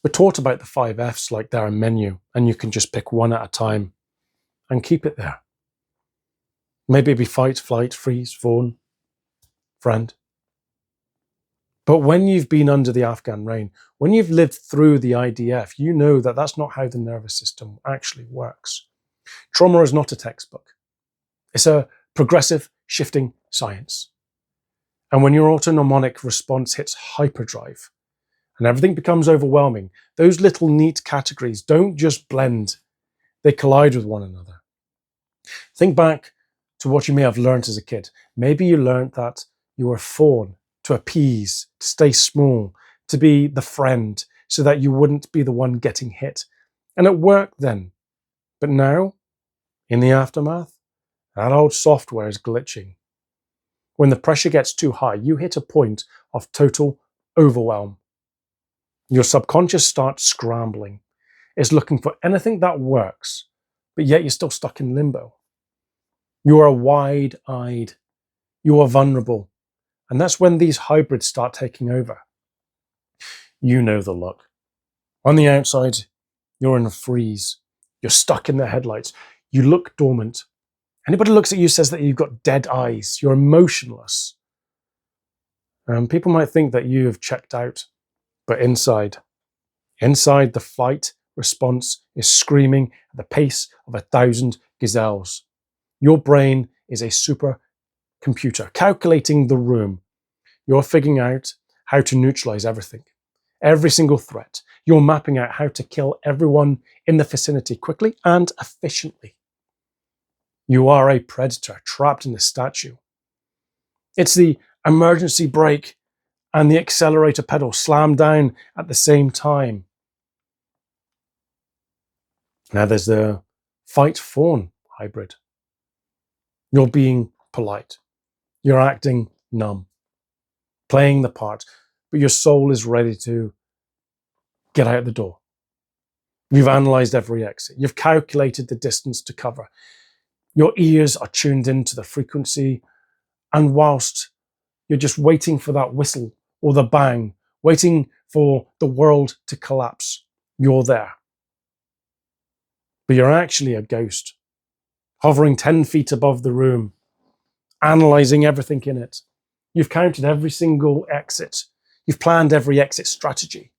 We're taught about the 5 Fs like they're a menu and you can just pick one at a time and keep it there. Maybe it'd be fight, flight, freeze, fawn, friend. But when you've been under the Afghan rain, when you've lived through the IDF, you know that that's not how the nervous system actually works. Trauma is not a textbook. It's a progressive, shifting science. And when your autonomic response hits hyperdrive and everything becomes overwhelming, those little neat categories don't just blend, they collide with one another. Think back to what you may have learned as a kid. Maybe you learned that you were fawn, to appease, to stay small, to be the friend, so that you wouldn't be the one getting hit. And it worked then. But now, in the aftermath, that old software is glitching. When the pressure gets too high, you hit a point of total overwhelm. Your subconscious starts scrambling. It's looking for anything that works, but yet you're still stuck in limbo. You are wide-eyed. You are vulnerable. And that's when these hybrids start taking over. You know the look. On the outside, you're in a freeze. You're stuck in the headlights. You look dormant. Anybody who looks at you says that you've got dead eyes. You're emotionless. People might think that you have checked out. But inside the flight response is screaming at the pace of 1,000 gazelles. Your brain is a supercomputer calculating the room. You're figuring out how to neutralize everything, every single threat. You're mapping out how to kill everyone in the vicinity quickly and efficiently. You are a predator trapped in a statue. It's the emergency brake and the accelerator pedal slammed down at the same time. Now there's the fight-fawn hybrid. You're being polite. You're acting numb, playing the part, but your soul is ready to get out the door. You've analyzed every exit. You've calculated the distance to cover. Your ears are tuned into the frequency, and whilst you're just waiting for that whistle or the bang, waiting for the world to collapse, you're there. But you're actually a ghost, hovering 10 feet above the room, analyzing everything in it. You've counted every single exit. You've planned every exit strategy.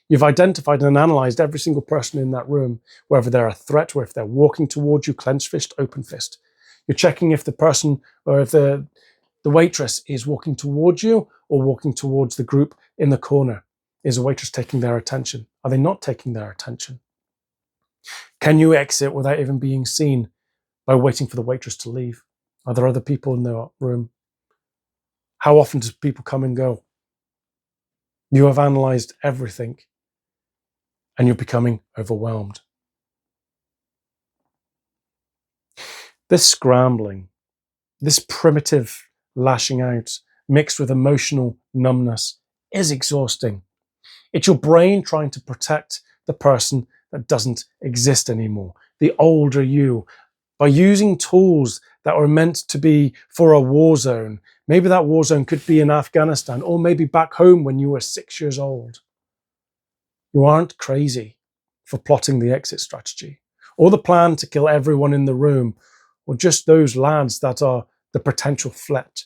You've identified and analyzed every single person in that room, whether they're a threat or if they're walking towards you, clenched fist, open fist. You're checking if the person or if the waitress is walking towards you or walking towards the group in the corner. Is the waitress taking their attention? Are they not taking their attention? Can you exit without even being seen by waiting for the waitress to leave? Are there other people in the room? How often do people come and go? You have analyzed everything and you're becoming overwhelmed. This scrambling, this primitive lashing out mixed with emotional numbness is exhausting. It's your brain trying to protect the person that doesn't exist anymore, the older you, by using tools that were meant to be for a war zone. Maybe that war zone could be in Afghanistan or maybe back home when you were 6 years old. You aren't crazy for plotting the exit strategy or the plan to kill everyone in the room or just those lads that are the potential threat.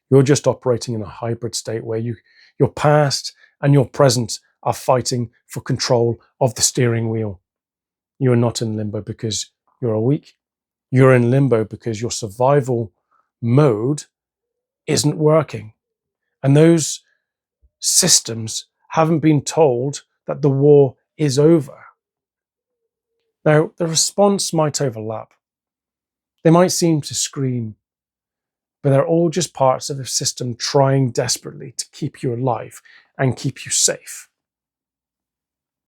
You're just operating in a hybrid state where your past and your present are fighting for control of the steering wheel. You are not in limbo because you're weak. You're in limbo because your survival mode isn't working. And those systems haven't been told that the war is over. Now, the response might overlap. They might seem to scream, but they're all just parts of a system trying desperately to keep you alive and keep you safe.